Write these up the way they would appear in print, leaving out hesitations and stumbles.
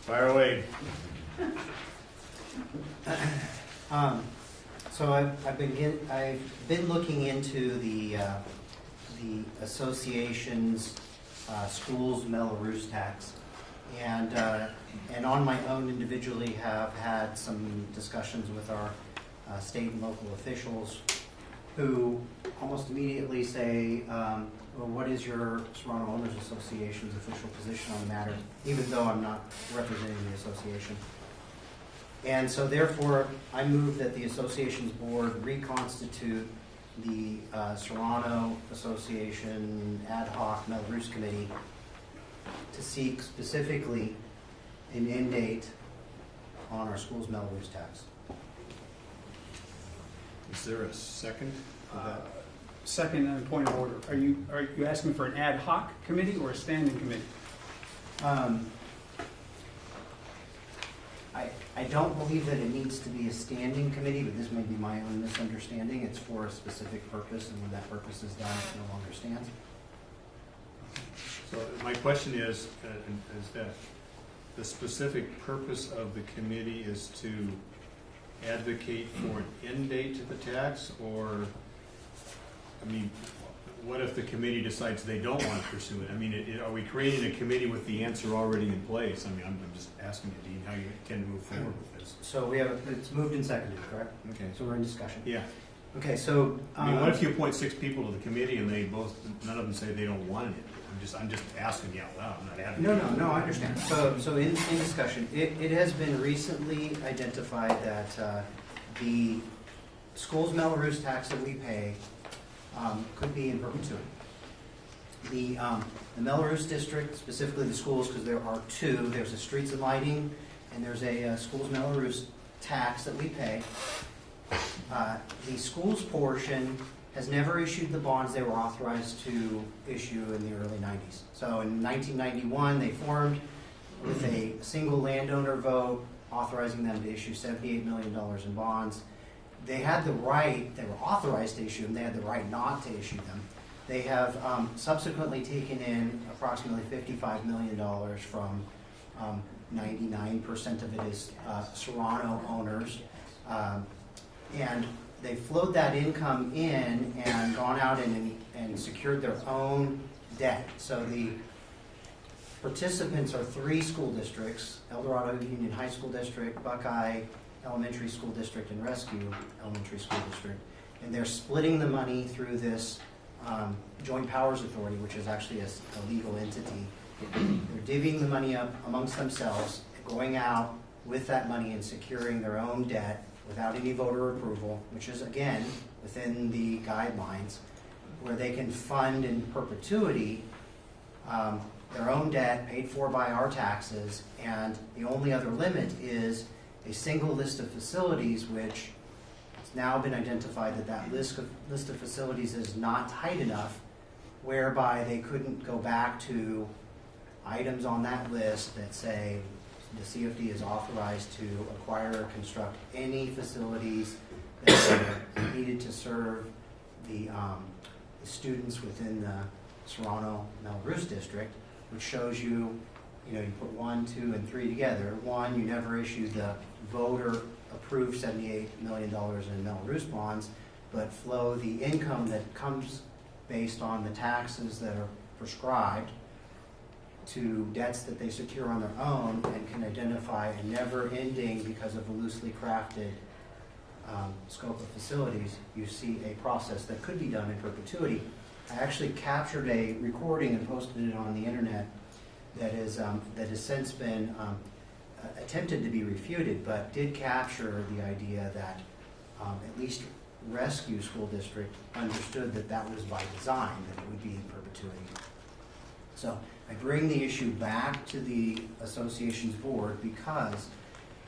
Fire away. So I've been looking into the association's schools Mello Roos tax, and on my own individually have had some discussions with our state and local officials, who almost immediately say, well, what is your Serrano Owners Association's official position on the matter, even though I'm not representing the association. And so therefore, I move that the association's board reconstitute the Serrano Association Ad Hoc Mello Roos Committee to seek specifically an end date on our school's Mello Roos tax. Is there a second for that? Second, and a point of order. Are you asking for an ad hoc committee or a standing committee? I don't believe that it needs to be a standing committee, but this may be my own misunderstanding. It's for a specific purpose, and when that purpose is done, it no longer stands. So my question is that the specific purpose of the committee is to advocate for an end date to the tax, or, I mean, what if the committee decides they don't want to pursue it? I mean, are we creating a committee with the answer already in place? I mean, I'm just asking you, Dean, how you can move forward with this. So it's moved and seconded, correct? Okay. So we're in discussion. Yeah. Okay, so I mean, what if you appoint 6 people to the committee and none of them say they don't want it? I'm just asking you out loud. I'm not advocating. No, I understand. So in discussion, it has been recently identified that the school's Mello Roos tax that we pay could be in perpetuity. The Mello Roos district, specifically the schools, because there are 2. There's a streets and lighting, and there's a school's Mello Roos tax that we pay. The schools portion has never issued the bonds they were authorized to issue in the early 90s. So in 1991, they formed with a single landowner vote authorizing them to issue $78 million in bonds. They had the right, they were authorized to issue them, they had the right not to issue them. They have subsequently taken in approximately $55 million from 99% of it is Serrano owners. And they flowed that income in and gone out and secured their own debt. So the participants are 3 school districts: El Dorado Union High School District, Buckeye Elementary School District, and Rescue Elementary School District. And they're splitting the money through this Joint Powers Authority, which is actually a legal entity. They're divvying the money up amongst themselves, going out with that money and securing their own debt without any voter approval, which is, again, within the guidelines, where they can fund in perpetuity their own debt paid for by our taxes, and the only other limit is a single list of facilities, which it's now been identified that that list of facilities is not tight enough, whereby they couldn't go back to items on that list that say the CFD is authorized to acquire or construct any facilities that are needed to serve the students within the Serrano Mello Roos district, which shows you you put 1, 2, and 3 together. 1, you never issued the voter-approved $78 million in Mello Roos bonds, but flow the income that comes based on the taxes that are prescribed to debts that they secure on their own, and can identify a never-ending, because of a loosely crafted scope of facilities. You see a process that could be done in perpetuity. I actually captured a recording and posted it on the internet that has since been attempted to be refuted, but did capture the idea that at least Rescue School District understood that that was by design, that it would be in perpetuity. So I bring the issue back to the association's board because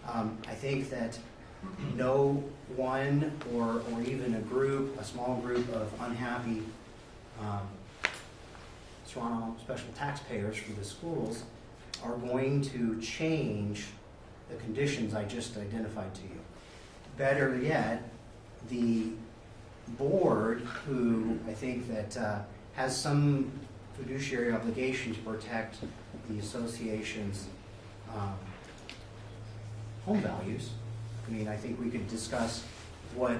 I think that no one or even a small group of unhappy Serrano special taxpayers for the schools are going to change the conditions I just identified to you. Better yet, the board, who I think that has some fiduciary obligation to protect the association's home values. I mean, I think we could discuss what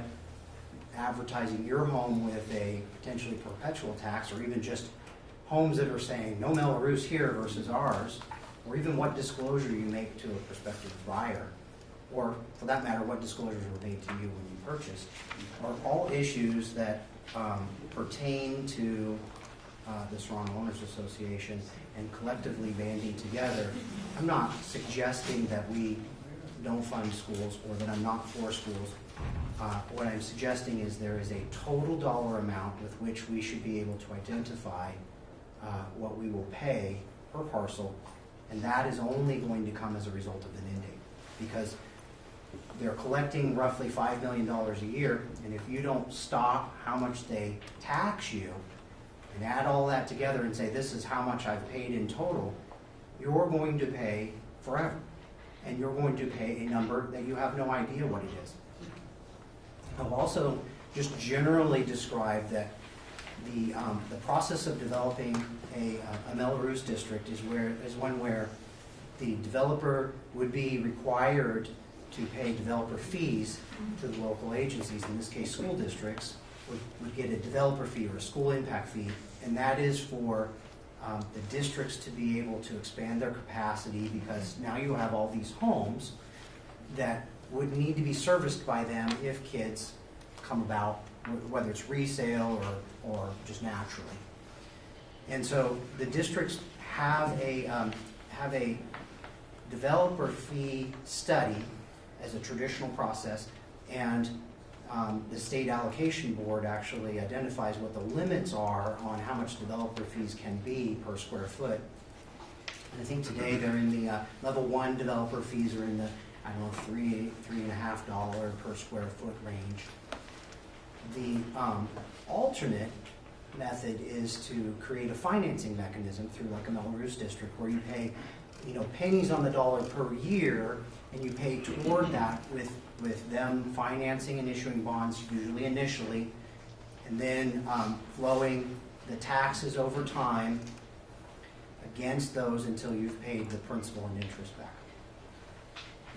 advertising your home with a potentially perpetual tax, or even just homes that are saying no Mello Roos here versus ours, or even what disclosure you make to a prospective buyer, or for that matter, what disclosures were made to you when you purchased, are all issues that pertain to the Serrano Owners Association, and collectively banding together. I'm not suggesting that we don't fund schools or that I'm not for schools. What I'm suggesting is there is a total dollar amount with which we should be able to identify what we will pay per parcel, and that is only going to come as a result of an end date, because they're collecting roughly $5 million a year, and if you don't stop how much they tax you and add all that together and say this is how much I've paid in total, you're going to pay forever, and you're going to pay a number that you have no idea what it is. I've also just generally described that the process of developing a Mello Roos district is one where the developer would be required to pay developer fees to the local agencies. In this case, school districts would get a developer fee or a school impact fee, and that is for the districts to be able to expand their capacity, because now you have all these homes that would need to be serviced by them if kids come about, whether it's resale or just naturally. And so the districts have a developer fee study as a traditional process, and the state allocation board actually identifies what the limits are on how much developer fees can be per square foot. And I think today they're in the level 1 developer fees are in the, I don't know, $3.50 per square foot range. The alternate method is to create a financing mechanism through like a Mello Roos district, where you pay, pennies on the dollar per year, and you pay toward that with them financing and issuing bonds, usually initially, and then flowing the taxes over time against those until you've paid the principal and interest back.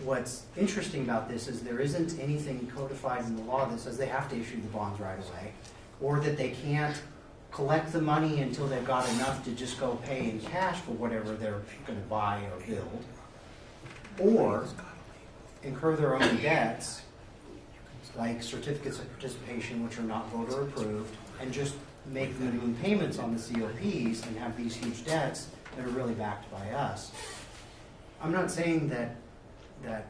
What's interesting about this is there isn't anything codified in the law that says they have to issue the bonds right away, or that they can't collect the money until they've got enough to just go pay in cash for whatever they're going to buy or build, or incur their own debts, like certificates of participation, which are not voter approved, and just make minimum payments on the COPs and have these huge debts that are really backed by us. I'm not saying that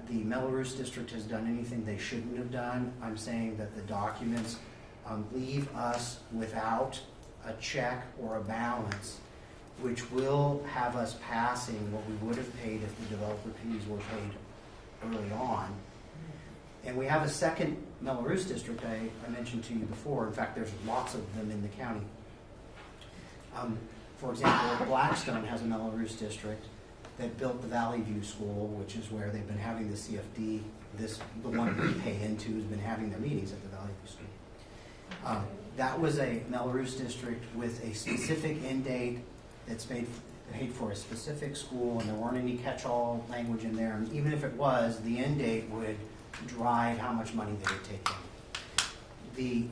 the Mello Roos district has done anything they shouldn't have done. I'm saying that the documents leave us without a check or a balance, which will have us passing what we would have paid if the developer fees were paid early on. And we have a second Mello Roos district I mentioned to you before. In fact, there's lots of them in the county. For example, Blackstone has a Mello Roos district that built the Valley View School, which is where they've been having the CFD. The one we pay into has been having their meetings at the Valley View School. That was a Mello Roos district with a specific end date that's paid for a specific school, and there weren't any catch-all language in there. And even if it was, the end date would drive how much money they would take in. The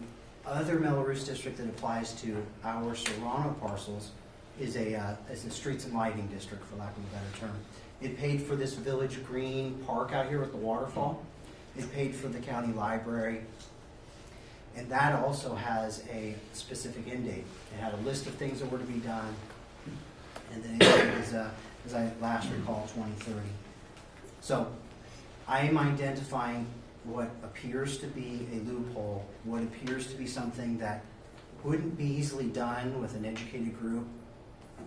other Mello Roos district that applies to our Serrano parcels is a streets and lighting district, for lack of a better term. It paid for this village green park out here with the waterfall. It paid for the county library. And that also has a specific end date. It had a list of things that were to be done. And then it was, as I last recall, 2030. So I am identifying what appears to be a loophole, what appears to be something that wouldn't be easily done with an educated group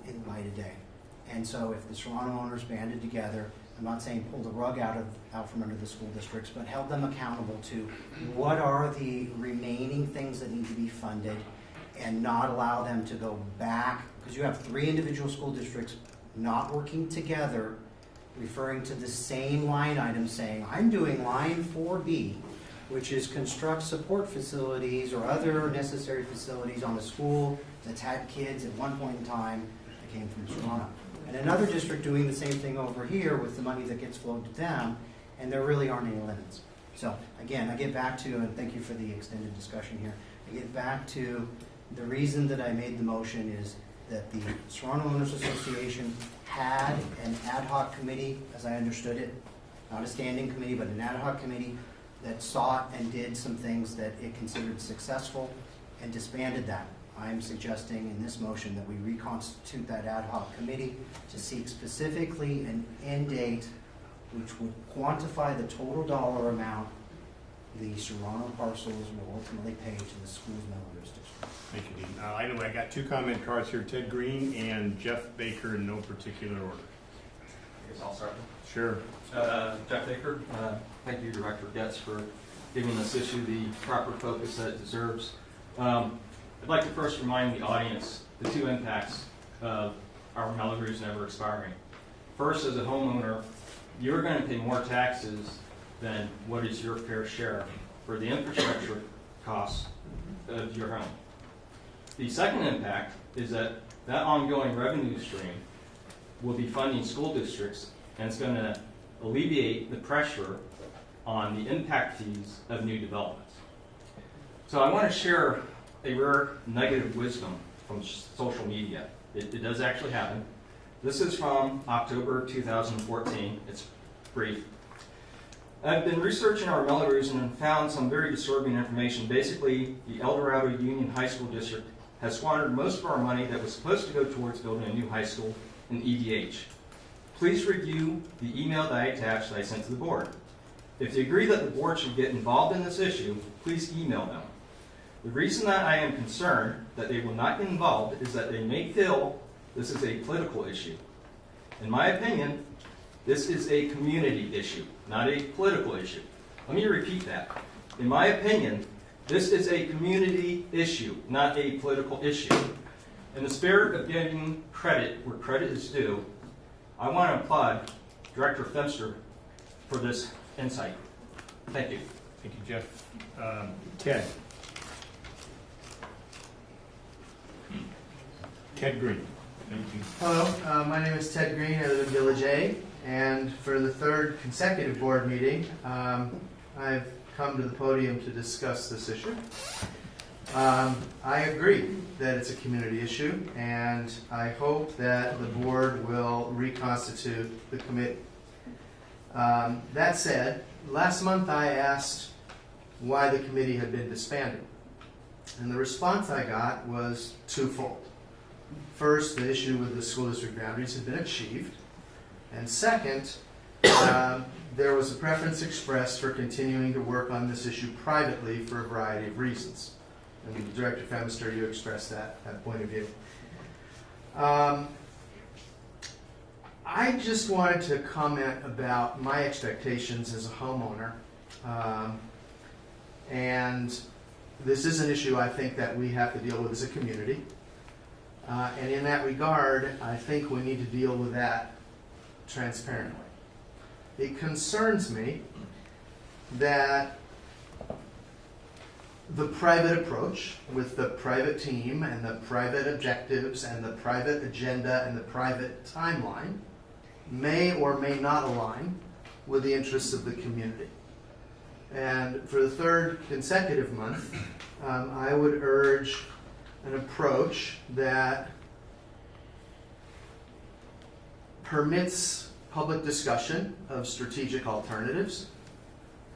in light of day. And so if the Serrano owners banded together, I'm not saying pull the rug out from under the school districts, but held them accountable to what are the remaining things that need to be funded, and not allow them to go back, because you have 3 individual school districts not working together, referring to the same line item, saying, I'm doing line 4B, which is construct support facilities or other necessary facilities on a school that's had kids at one point in time that came from Serrano. And another district doing the same thing over here with the money that gets flowed to them, and there really aren't any limits. So again, I get back to, and thank you for the extended discussion here, I get back to the reason that I made the motion is that the Serrano Owners Association had an ad hoc committee, as I understood it, not a standing committee, but an ad hoc committee that sought and did some things that it considered successful and disbanded that. I'm suggesting in this motion that we reconstitute that ad hoc committee to seek specifically an end date which would quantify the total dollar amount the Serrano parcels will ultimately pay to the school's Mello Roos district. Thank you, Dean. I got 2 comment cards here, Ted Green and Jeff Baker in no particular order. I guess I'll start. Sure. Jeff Baker, thank you, Director Getz, for giving this issue the proper focus that it deserves. I'd like to first remind the audience the 2 impacts of our Mello Roos never expiring. First, as a homeowner, you're going to pay more taxes than what is your fair share for the infrastructure costs of your home. The second impact is that that ongoing revenue stream will be funding school districts, and it's going to alleviate the pressure on the impact fees of new developments. So I want to share a rare negative wisdom from social media. It does actually happen. This is from October 2014. It's brief. I've been researching our Mello Roos and found some very disturbing information. Basically, the El Dorado Union High School District has squandered most of our money that was supposed to go towards building a new high school in EDH. Please review the email that I attached that I sent to the board. If you agree that the board should get involved in this issue, please email them. The reason that I am concerned that they will not get involved is that they may feel this is a political issue. In my opinion, this is a community issue, not a political issue. Let me repeat that. In my opinion, this is a community issue, not a political issue. In the spirit of giving credit where credit is due, I want to applaud Director Fenster for this insight. Thank you. Thank you, Jeff. Ted. Ted Green. Thank you. Hello, my name is Ted Green. I live in Village A, and for the 3rd consecutive board meeting, I've come to the podium to discuss this issue. I agree that it's a community issue, and I hope that the board will reconstitute the committee. That said, last month I asked why the committee had been disbanded, and the response I got was twofold. First, the issue with the school district boundaries had been achieved, and second, there was a preference expressed for continuing to work on this issue privately for a variety of reasons. And Director Fenster, you expressed that point of view. I just wanted to comment about my expectations as a homeowner. And this is an issue I think that we have to deal with as a community. And in that regard, I think we need to deal with that transparently. It concerns me that the private approach with the private team and the private objectives and the private agenda and the private timeline may or may not align with the interests of the community. And for the 3rd consecutive month, I would urge an approach that permits public discussion of strategic alternatives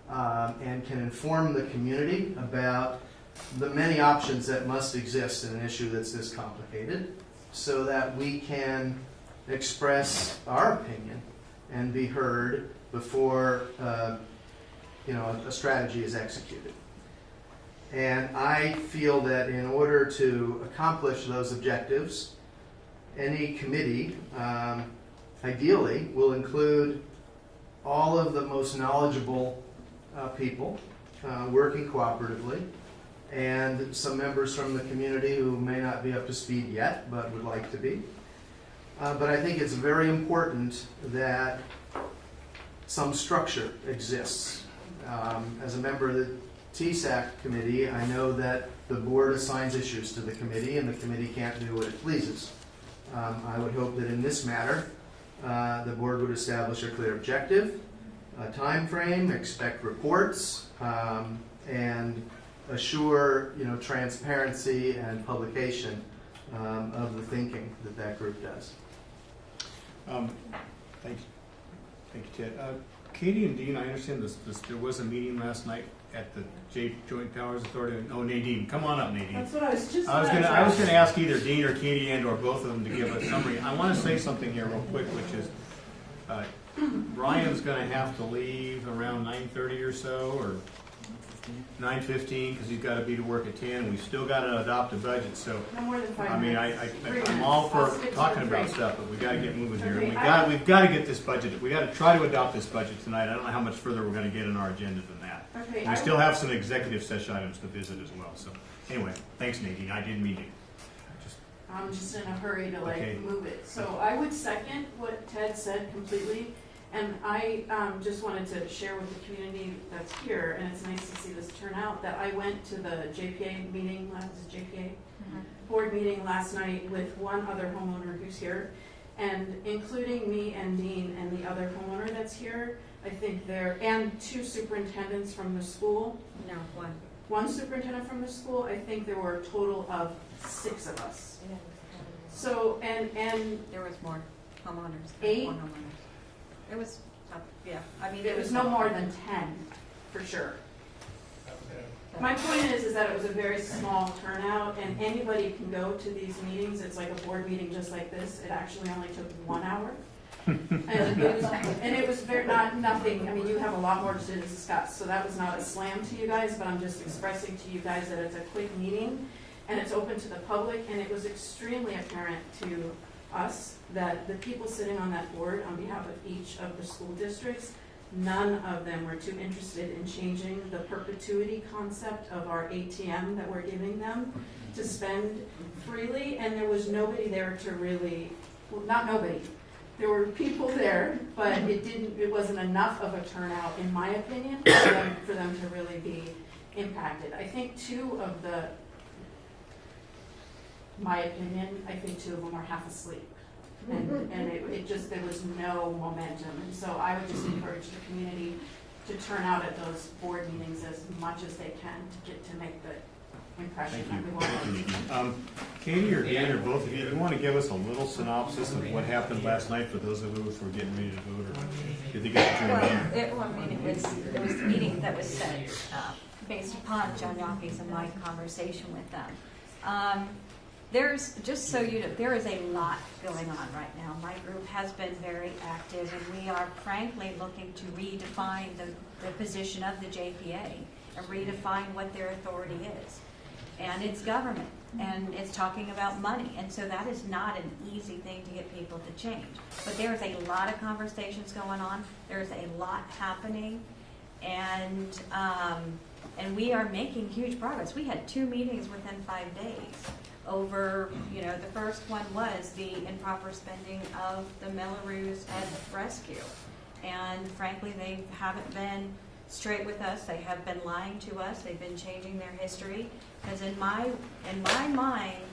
and can inform the community about the many options that must exist in an issue that's this complicated, so that we can express our opinion and be heard before a strategy is executed. And I feel that in order to accomplish those objectives, any committee ideally will include all of the most knowledgeable people working cooperatively, and some members from the community who may not be up to speed yet but would like to be. But I think it's very important that some structure exists. As a member of the TSAC committee, I know that the board assigns issues to the committee and the committee can't do what it pleases. I would hope that in this matter, the board would establish a clear objective, a time frame, expect reports, and assure, transparency and publication of the thinking that group does. Thank you, Ted. Katie and Dean, I understand there was a meeting last night at the Joint Powers Authority. Oh, Nadine, come on up, Nadine. That's what I was just. I was gonna ask either Dean or Katie and or both of them to give a summary. I want to say something here real quick, which is Brian's gonna have to leave around 9:30 or so, or 9:15, because he's got to be to work at 10. We've still got to adopt a budget, so No more than 5 I mean, minutes. I'm all for I'll stick to talking the about 3. stuff, but we got to get moving here. Okay, We've got to get this budget. We got to try to adopt this budget tonight. I don't know how much further we're going to get in our agenda than that. Okay, We still have some executive session items to visit as well. So anyway, thanks, Nadine. I didn't mean to. I'm just in a hurry to Okay. move it. So I would second what Ted said completely. And I just wanted to share with the community that's here, and it's nice to see this turnout, that I went to the JPA meeting, board meeting last night with one other homeowner who's here, and including me and Dean and the other homeowner that's here, I think and 2 superintendents from the school. No, one. One superintendent from the school, I think there were a total of 6 of us. So, and There was more homeowners. 8? More homeowners. It was, yeah, I mean. it was no more than 10, for sure. My point is that it was a very small turnout, and anybody can go to these meetings. It's like a board meeting just like this. It actually only took 1 hour. And it was very, nothing, I mean, you have a lot more to discuss, so that was not a slam to you guys, but I'm just expressing to you guys that it's a quick meeting, and it's open to the public, and it was extremely apparent to us that the people sitting on that board on behalf of each of the school districts, none of them were too interested in changing the perpetuity concept of our ATM that we're giving them to spend freely, and there was nobody there to really, well, not nobody, there were people there, but it wasn't enough of a turnout, in my opinion, for them to really be impacted. I think 2 of my opinion, I think 2 of them are half asleep. And there was no momentum. And so I would just encourage the community to turn out at those board meetings as much as they can to make the impression that we want. Thank you. Katie or Dan or both of you, do you want to give us a little synopsis of what happened last night for those of us who were getting ready to vote, or do you think it's It was the meeting that was set based upon John Yockey's and my conversation with them. There's, just so you know, there is a lot going on right now. My group has been very active, and we are frankly looking to redefine the position of the JPA and redefine what their authority is. And it's government, and it's talking about money, and so that is not an easy thing to get people to change. But there's a lot of conversations going on. There's a lot happening, and we are making huge progress. We had 2 meetings within 5 days. Over, the first one was the improper spending of the Mello Roos at rescue. And frankly, they haven't been straight with us. They have been lying to us. They've been changing their history. Because in my mind,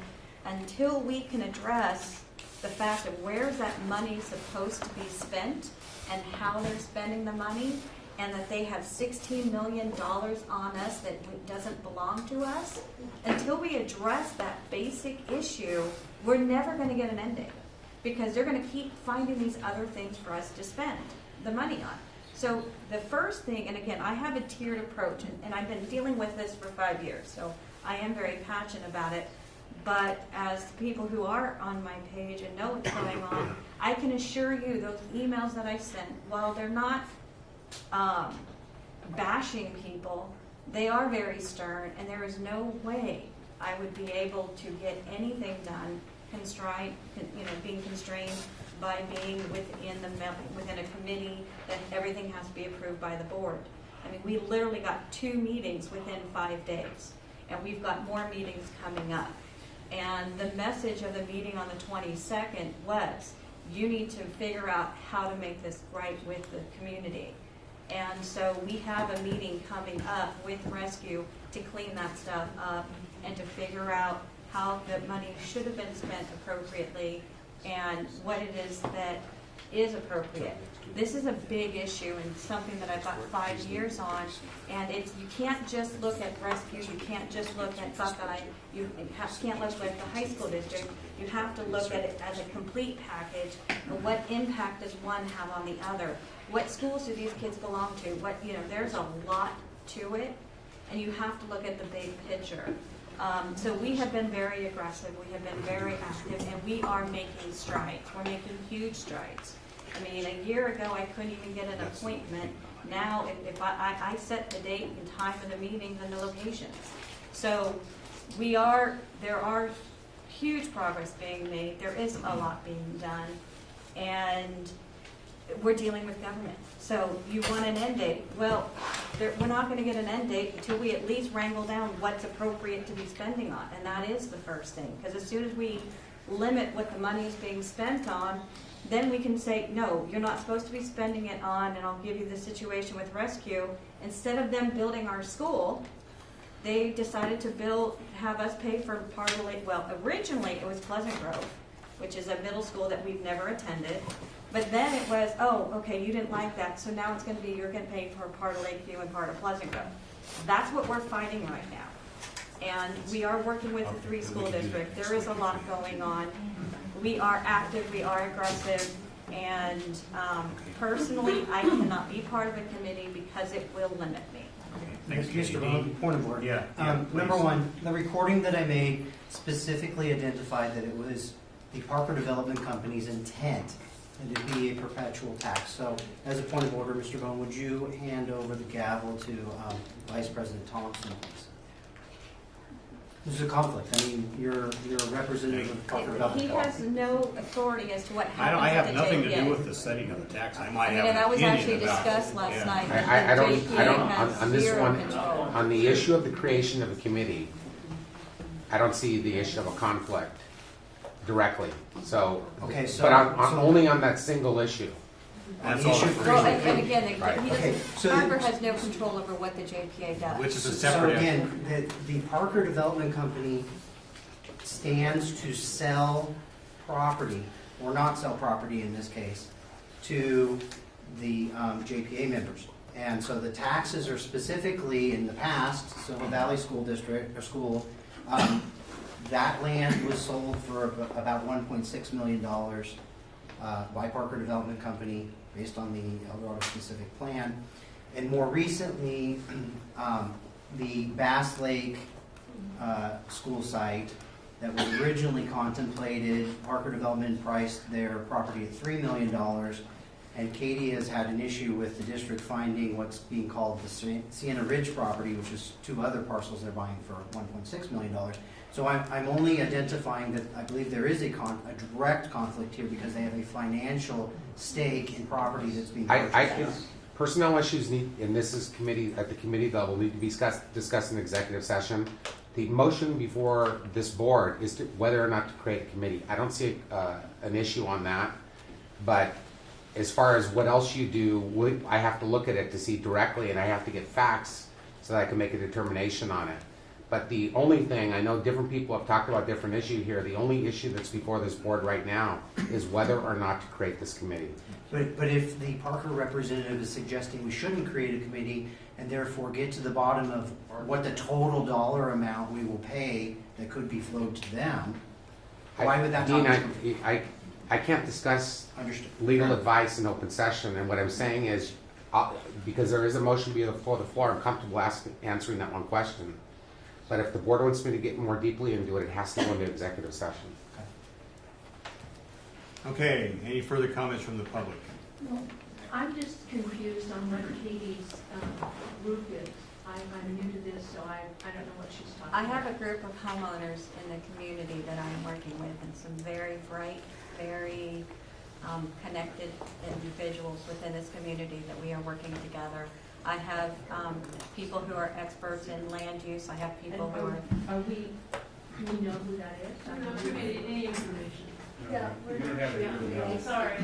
until we can address the fact of where's that money supposed to be spent and how they're spending the money, and that they have $16 million on us that doesn't belong to us, until we address that basic issue, we're never going to get an ending, because they're going to keep finding these other things for us to spend the money on. So the first thing, and again, I have a tiered approach, and I've been dealing with this for 5 years, so I am very passionate about it. But as people who are on my page and know what's going on, I can assure you those emails that I sent, while they're not bashing people, they are very stern, and there is no way I would be able to get anything done being constrained by being within a committee that everything has to be approved by the board. I mean, we literally got 2 meetings within 5 days, and we've got more meetings coming up. And the message of the meeting on the 22nd was, you need to figure out how to make this right with the community. And so we have a meeting coming up with Rescue to clean that stuff up and to figure out how the money should have been spent appropriately and what it is that is appropriate. This is a big issue and something that I've got 5 years on, and it's, you can't just look at Rescue, you can't just look at Buckeye, you can't look at the high school district, you have to look at it as a complete package, and what impact does one have on the other? What schools do these kids belong to? What, you know, there's a lot to it, and you have to look at the big picture. So we have been very aggressive, we have been very active, and we are making strides. We're making huge strides. I mean, a year ago, I couldn't even get an appointment. Now, if I set the date and time of the meetings and the locations. So there are huge progress being made. There is a lot being done. And we're dealing with government. So you want an end date. Well, we're not going to get an end date until we at least wrangle down what's appropriate to be spending on. And that is the first thing. Because as soon as we limit what the money is being spent on, then we can say, no, you're not supposed to be spending it on, and I'll give you the situation with Rescue. Instead of them building our school, they decided to have us pay for part of it. Well, originally it was Pleasant Grove, which is a middle school that we've never attended. But then it was, oh, okay, you didn't like that, so now it's going to be you're going to pay for part of Lakeview and part of Pleasant Grove. That's what we're fighting right now. And we are working with the 3 school districts. There is a lot going on. We are active, we are aggressive, and personally, I cannot be part of a committee because it will limit me. Mr. Bone, point of order. Yeah, Number one, the recording that I made specifically identified that it was the Parker Development Company's intent that it be a perpetual tax. So, as a point of order, Mr. Bone, would you hand over the gavel to Vice President Thompson, please? There's a conflict. I mean, you're a representative of Parker Development. He has no authority as to what happens I at have the nothing to JPA. do with the setting of the tax. I might I mean, have and that an was opinion actually about discussed it. last Yeah. night. I don't, JPA on this has one, zero control. on the issue of the creation of a committee, I don't see the issue of a conflict directly. So, Okay, so. but I'm so only on that single issue. on That's the all. issue of Well, creation. and again, Right. he Okay, doesn't, so- Parker has no control over what the JPA does. Which is a So separate issue. again, the Parker Development Company stands to sell property, or not sell property in this case, to the JPA members. And so the taxes are specifically, in the past, Silver Valley School District, or school, that land was sold for about $1.6 million by Parker Development Company based on the El Dorado specific plan. And more recently, the Bass Lake school site that was originally contemplated, Parker Development priced their property at $3 million, and Katie has had an issue with the district finding what's being called the Sienna Ridge property, which is 2 other parcels they're buying for $1.6 million. So I'm only identifying that I believe there is a direct conflict here because they have a financial stake in property that's being purchased. Personnel issues need, and this is committee, at the committee level, need to be discussed in executive session. The motion before this board is to whether or not to create a committee. I don't see an issue on that, but as far as what else you do, I have to look at it to see directly, and I have to get facts so that I can make a determination on it. But the only thing, I know different people have talked about different issues here, the only issue that's before this board right now is whether or not to create this committee. But if the Parker representative is suggesting we shouldn't create a committee and therefore get to the bottom of what the total dollar amount we will pay that could be flowed to them, why would that not be? Dean, I can't discuss Understood. legal advice in open session, and what I'm saying is, because there is a motion before the floor, I'm comfortable answering that one question. But if the board wants me to get more deeply into it, it has to go into executive session. Okay, any further comments from the public? Well, I'm just confused on what Katie's group is. I'm new to this, so I don't know what she's talking about. I have a group of homeowners in the community that I'm working with, and some very bright, very connected individuals within this community that we are working together. I have people who are experts in land use. I have people who are... Do we know who that is? I'm not committed any information. Yeah. Sorry.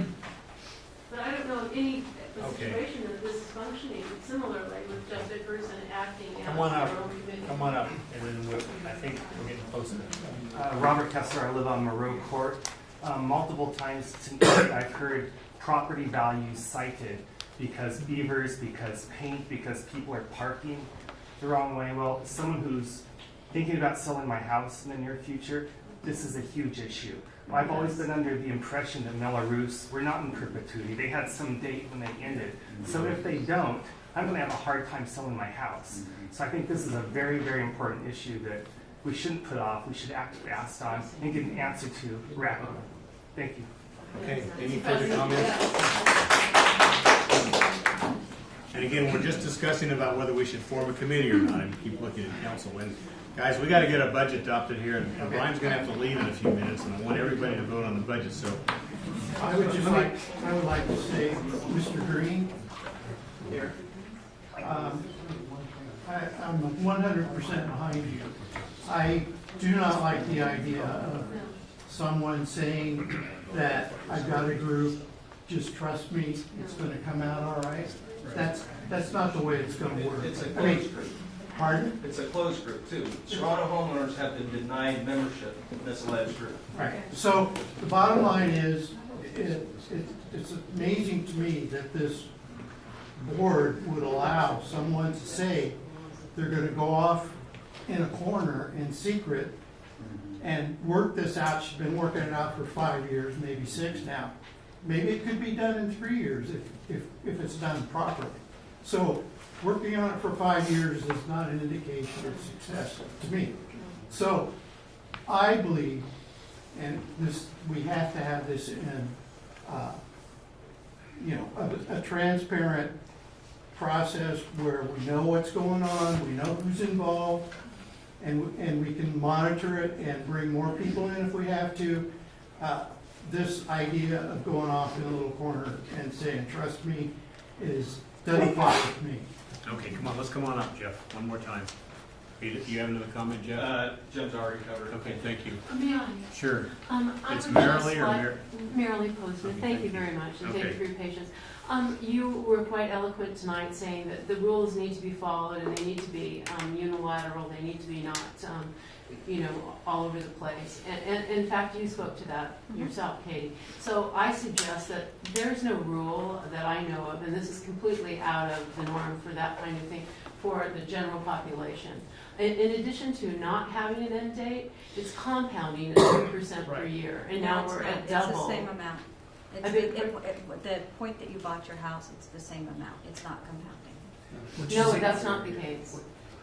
But I don't know of any Okay. situation that this is functioning similarly with just a person acting as Come on up. their own committee. Come on up, and then I think we're getting close to it. Robert Kessler, I live on Moreau Court. Multiple times tonight I've heard property values cited because beavers, because paint, because people are parking the wrong way. Well, as someone who's thinking about selling my house in the near future, this is a huge issue. I've always been under the impression that Mello Roos were not in perpetuity. They had some date when they ended. So if they don't, I'm going to have a hard time selling my house. So I think this is a very, very important issue that we shouldn't put off. We should act fast on and get an answer to rapidly. Thank you. Okay, any further comments? And again, we're just discussing about whether we should form a committee or not, and keep looking at council. And guys, we got to get a budget adopted here, and Brian's going to have to leave in a few minutes, and I want everybody to vote on the budget. So, I would like to say, Mr. Green, here, I'm 100% behind you. I do not like the idea of someone saying that I've got a group, just trust me, it's going to come out all right. That's not the way it's going to work. It's a closed group. Pardon? It's a closed group too. Serrano homeowners have been denied membership in this alleged group. Right. So the bottom line is, it's amazing to me that this board would allow someone to say they're going to go off in a corner in secret and work this out. She's been working it out for 5 years, maybe 6 now. Maybe it could be done in 3 years if it's done properly. So working on it for 5 years is not an indication of success to me. So I believe, and this, we have to have this in, a transparent process where we know what's going on, we know who's involved, and we can monitor it and bring more people in if we have to. This idea of going off in a little corner and saying, trust me, doesn't fly with me. okay, come on, let's come on up, Jeff, one more time. You have another comment, Jeff? Jim's already covered. Okay, thank you. May I? Sure. It's I'm Marilee or Marilee Postman. Thank you very much, and thank you for your patience. You were quite eloquent tonight saying that the rules need to be followed and they need to be unilateral. They need to be not, all over the place. And in fact, you spoke to that yourself, Katie. So I suggest that there's no rule that I know of, and this is completely out of the norm for that kind of thing for the general population. In addition to not having an end date, it's compounding at 2% per year, and now we're at double. It's the same amount. The point that you bought your house, it's the same amount. It's not compounding. No, that's not the case.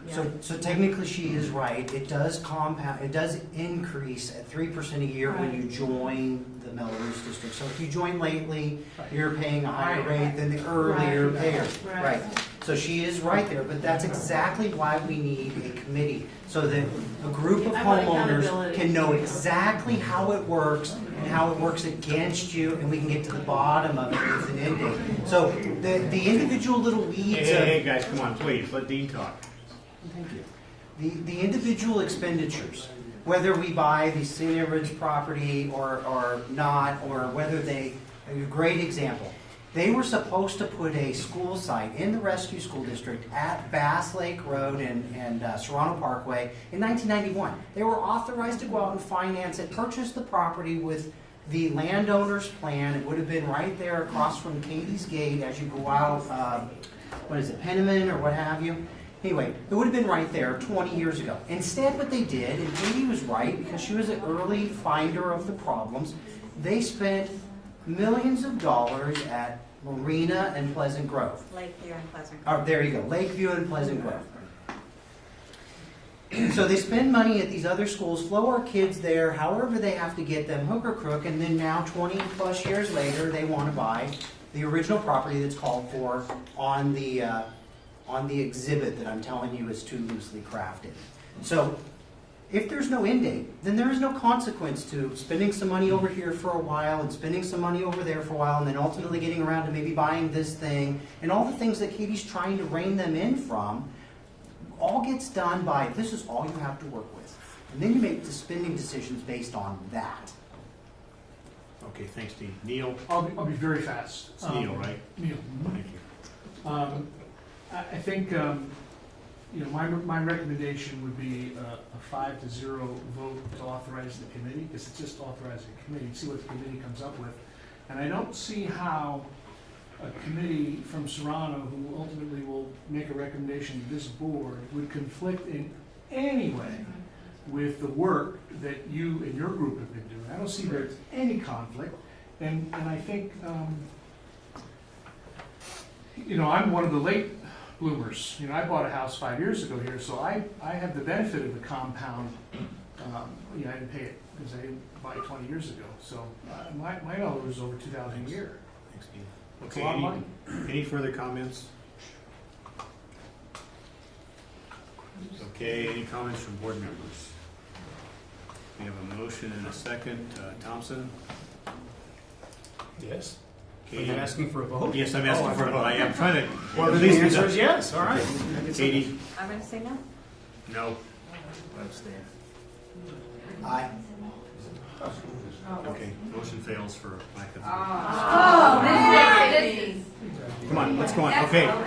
Yeah. So technically she is right. It does compound, it does increase at 3% a year when you join the Mello Roos district. So if you join lately, you're paying a higher rate than the earlier payer. Right. So she is right there, but that's exactly why we need a committee, so that a group of homeowners can know exactly how it works and how it works against you, and we can get to the bottom of it with an end date. So the individual little weeds Hey, guys, come on, please, let Dean talk. Thank you. The individual expenditures, whether we buy the senior ridge property or not, or whether a great example, they were supposed to put a school site in the rescue school district at Bass Lake Road and Serrano Parkway in 1991. They were authorized to go out and finance it, purchase the property with the landowner's plan. It would have been right there across from Katie's Gate as you go out, Penniman or what have you. Anyway, it would have been right there 20 years ago. Instead, what they did, and Katie was right because she was an early finder of the problems, they spent millions of dollars at Marina and Pleasant Grove. Lakeview and Pleasant Grove. Oh, there you go, Lakeview and Pleasant Grove. So they spend money at these other schools, flow our kids there, however they have to get them, hook or crook, and then now 20 plus years later, they want to buy the original property that's called for on the exhibit that I'm telling you is too loosely crafted. So if there's no end date, then there is no consequence to spending some money over here for a while and spending some money over there for a while and then ultimately getting around to maybe buying this thing and all the things that Katie's trying to rein them in from all gets done by this is all you have to work with. And then you make the spending decisions based on that. Okay, thanks, Dean. Neil? I'll be very fast. It's Neil, right? Neil. Thank you. I think my recommendation would be a 5-0 vote to authorize the committee, because it's just authorizing a committee, see what the committee comes up with. And I don't see how a committee from Serrano, who ultimately will make a recommendation to this board, would conflict in any way with the work that you and your group have been doing. I don't see there's any conflict. And I think, I'm one of the late bloomers. I bought a house 5 years ago here, so I have the benefit of the compound. I didn't pay it because I didn't buy it 20 years ago. So my Mello Roos is over 2,000 a year. Thanks, Steve. It's a lot of money. Any further comments? Okay, any comments from board members? We have a motion and a second. Thompson? Yes. Are Katie? you asking for a vote? Yes, I'm asking for a vote. I am trying to. Well, the answer is yes, all right. Katie? I'm going to say no. No. Abstain. Aye. Okay, motion fails for lack of. Oh, man. Come on, let's go on. Okay.